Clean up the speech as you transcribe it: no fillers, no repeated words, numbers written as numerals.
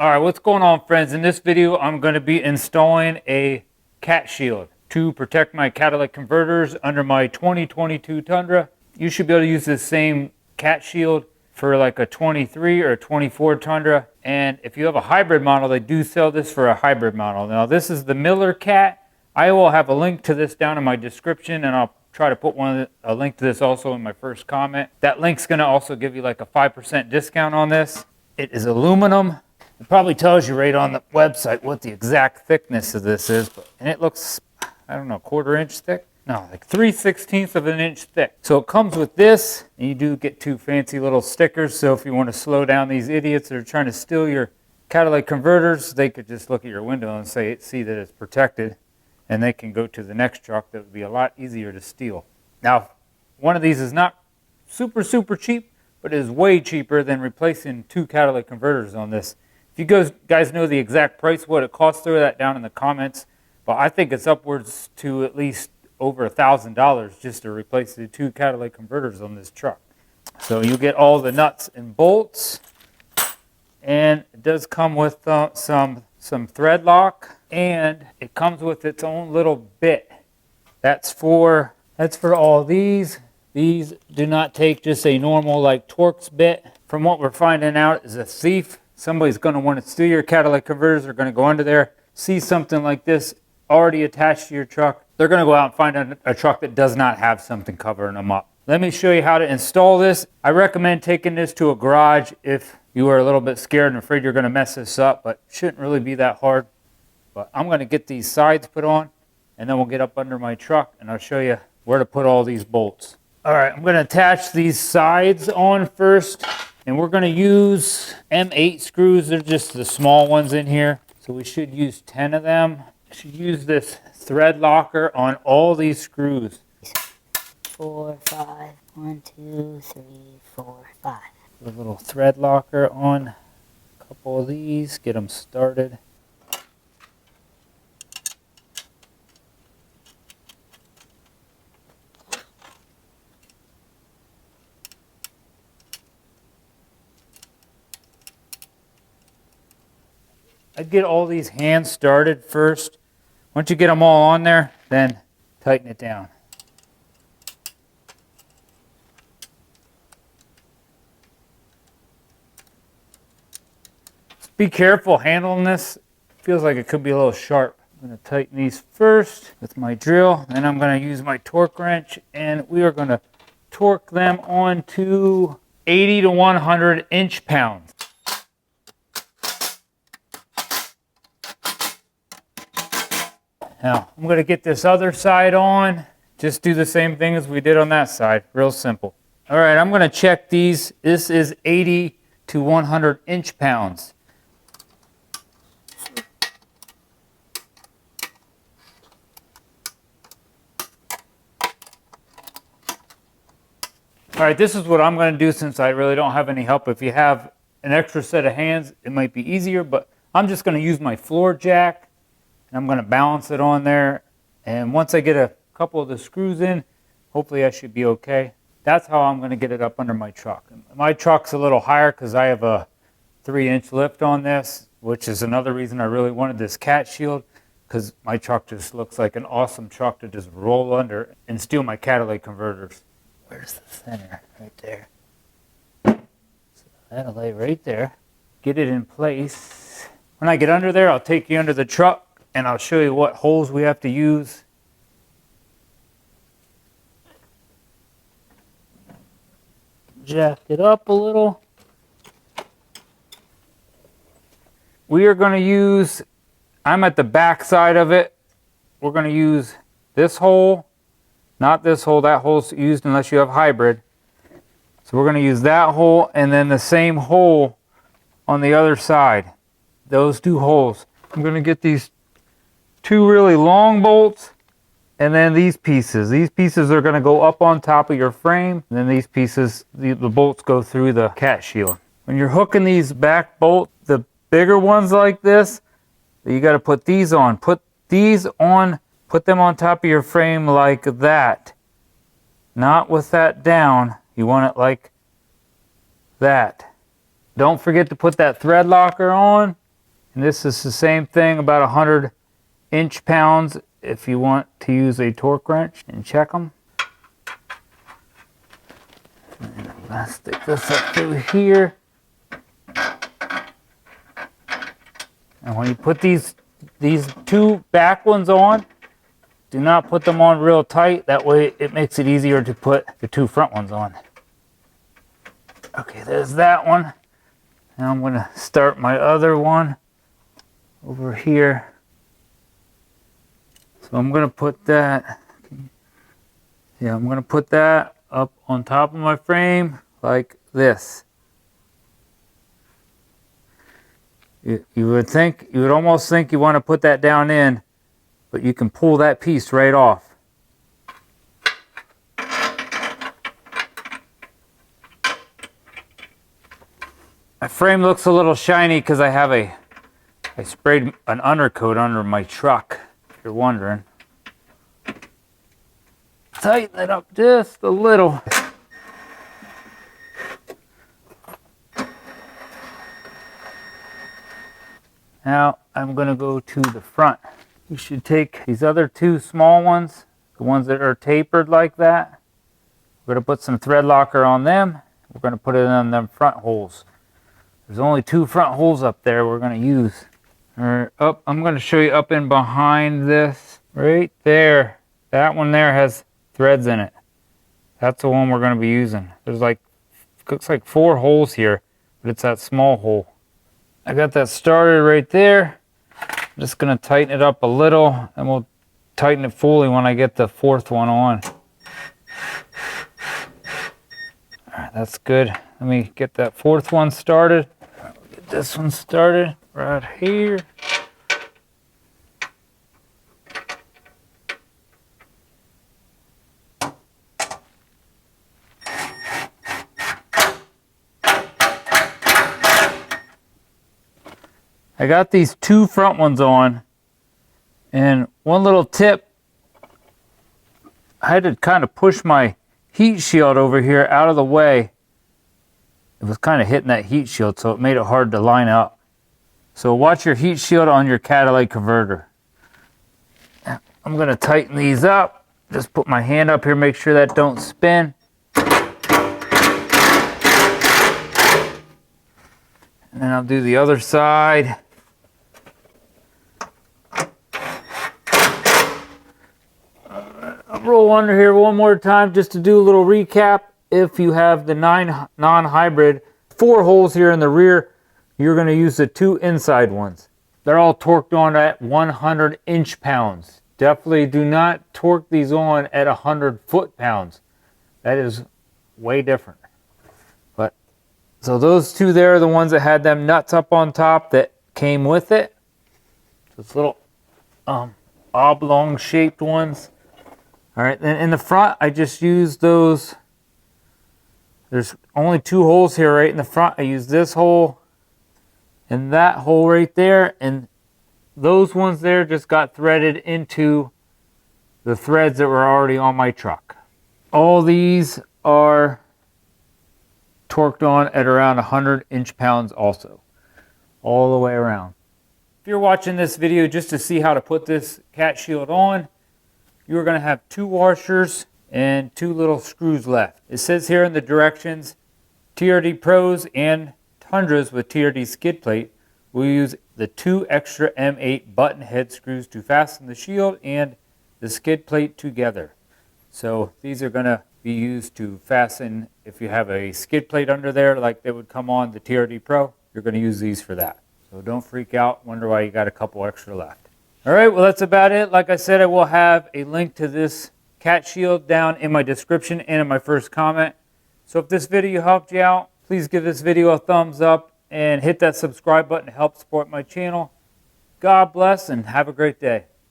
All right, what's going on, friends? In this video, I'm going to be installing a cat shield to protect my catalytic converters under my 2022 Tundra. You should be able to use this same cat shield for like a 23 or a 24 Tundra. And if you have a hybrid model, they do sell this for a hybrid model. Now, this is the Miller cat. I will have a link to this down in my description, and I'll try to put a link to this also in my first comment. That link's going to also give you like a 5% discount on this. It is aluminum. It probably tells you right on the website what the exact thickness of this is, and it looks, I don't know, 1/4 inch thick? No, like 3/16 of an inch thick. So it comes with this, and you do get 2 fancy little stickers, so if you want to slow down these idiots that are trying to steal your catalytic converters, they could just look at your window and see that it's protected, and they can go to the next truck that would be a lot easier to steal. Now, one of these is not super cheap, but it is way cheaper than replacing 2 catalytic converters on this. If you guys know the exact price, what it costs, throw that down in the comments. But I think it's upwards to at least over $1,000 just to replace the 2 catalytic converters on this truck. So you get all the nuts and bolts, and it does come with some thread lock, and it comes with its own little bit. That's for all these. These do not take just a normal like Torx bit. From what we're finding out, is a thief. Somebody's going to want to steal your catalytic converters. They're going to go under there, see something like this already attached to your truck. They're going to go out and find a truck that does not have something covering them up. Let me show you how to install this. I recommend taking this to a garage if you are a little bit scared and afraid you're going to mess this up, but it shouldn't really be that hard. But I'm going to get these sides put on, and then we'll get up under my truck, and I'll show you where to put all these bolts. All right, I'm going to attach these sides on first. And we're going to use M8 screws. They're just the small ones in here. So we should use 10 of them. I should use this thread locker on all these screws. 4, 5. 1, 2, 3, 4, 5. Put a little thread locker on a couple of these. Get them started. I'd get all these hands started first. Once you get them all on there, then tighten it down. Just be careful handling this. Feels like it could be a little sharp. I'm going to tighten these first with my drill. Then I'm going to use my torque wrench, and we are going to torque them onto 80 to 100 inch-pounds. Now, I'm going to get this other side on. Just do the same thing as we did on that side. Real simple. All right, I'm going to check these. This is 80 to 100 inch-pounds. All right, this is what I'm going to do since I really don't have any help. If you have an extra set of hands, it might be easier, but I'm just going to use my floor jack. And I'm going to balance it on there, and once I get a couple of the screws in, hopefully I should be okay. That's how I'm going to get it up under my truck. My truck's a little higher because I have a 3-inch lift on this, which is another reason I really wanted this cat shield, because my truck just looks like an awesome truck to just roll under and steal my catalytic converters. Where's the center? Right there. So that'll lay right there. Get it in place. When I get under there, I'll take you under the truck, and I'll show you what holes we have to use. Jack it up a little. We are going to use, I'm at the back side of it. We're going to use this hole, not this hole. That hole's used unless you have hybrid. So we're going to use that hole, and then the same hole on the other side. Those 2 holes. I'm going to get these 2 really long bolts, and then these pieces. These pieces are going to go up on top of your frame, and then these pieces, the bolts go through the cat shield. When you're hooking these back bolts, the bigger ones like this, you got to put these on. Put these on, put them on top of your frame like that. Not with that down. You want it like that. Don't forget to put that thread locker on. And this is the same thing, about 100 inch-pounds if you want to use a torque wrench and check them. And I'm going to stick this up through here. And when you put these two back ones on, do not put them on real tight. That way it makes it easier to put the two front ones on. Okay, there's that one. Now I'm going to start my other one over here. So I'm going to put that, I'm going to put that up on top of my frame like this. You would almost think you want to put that down in, but you can pull that piece right off. My frame looks a little shiny because I sprayed an undercoat under my truck, if you're wondering. Tighten it up just a little. Now I'm going to go to the front. You should take these other two small ones, the ones that are tapered like that. We're going to put some thread locker on them. We're going to put it in them front holes. There's only two front holes up there we're going to use. I'm going to show you up in behind this. Right there. That one there has threads in it. That's the one we're going to be using. There's looks like 4 holes here, but it's that small hole. I got that started right there. I'm just going to tighten it up a little, and we'll tighten it fully when I get the 4th one on. All right, that's good. Let me get that 4th one started. Get this one started right here. I got these 2 front ones on, and one little tip, I had to kind of push my heat shield over here out of the way. It was kind of hitting that heat shield, so it made it hard to line up. So watch your heat shield on your catalytic converter. I'm going to tighten these up. Just put my hand up here, make sure that don't spin. And then I'll do the other side. I'll roll under here one more time just to do a little recap. If you have the 9 non-hybrid, 4 holes here in the rear, you're going to use the 2 inside ones. They're all torqued on at 100 inch-pounds. Definitely do not torque these on at 100 foot-pounds. That is way different. But so those 2 there are the ones that had them nuts up on top that came with it. Those little oblong-shaped ones. All right, then in the front, I just used those. There's only 2 holes here right in the front. I used this hole and that hole right there, and those ones there just got threaded into the threads that were already on my truck. All these are torqued on at around 100 inch-pounds also, all the way around. If you're watching this video just to see how to put this cat shield on, you're going to have 2 washers and 2 little screws left. It says here in the directions, TRD Pros and Tundras with TRD skid plate will use the 2 extra M8 button head screws to fasten the shield and the skid plate together. So these are going to be used to fasten, if you have a skid plate under there like they would come on the TRD Pro, you're going to use these for that. So don't freak out, wonder why you got a couple extra left. All right, well that's about it. Like I said, I will have a link to this cat shield down in my description and in my first comment. So if this video helped you out, please give this video a thumbs up and hit that subscribe button to help support my channel. God bless and have a great day.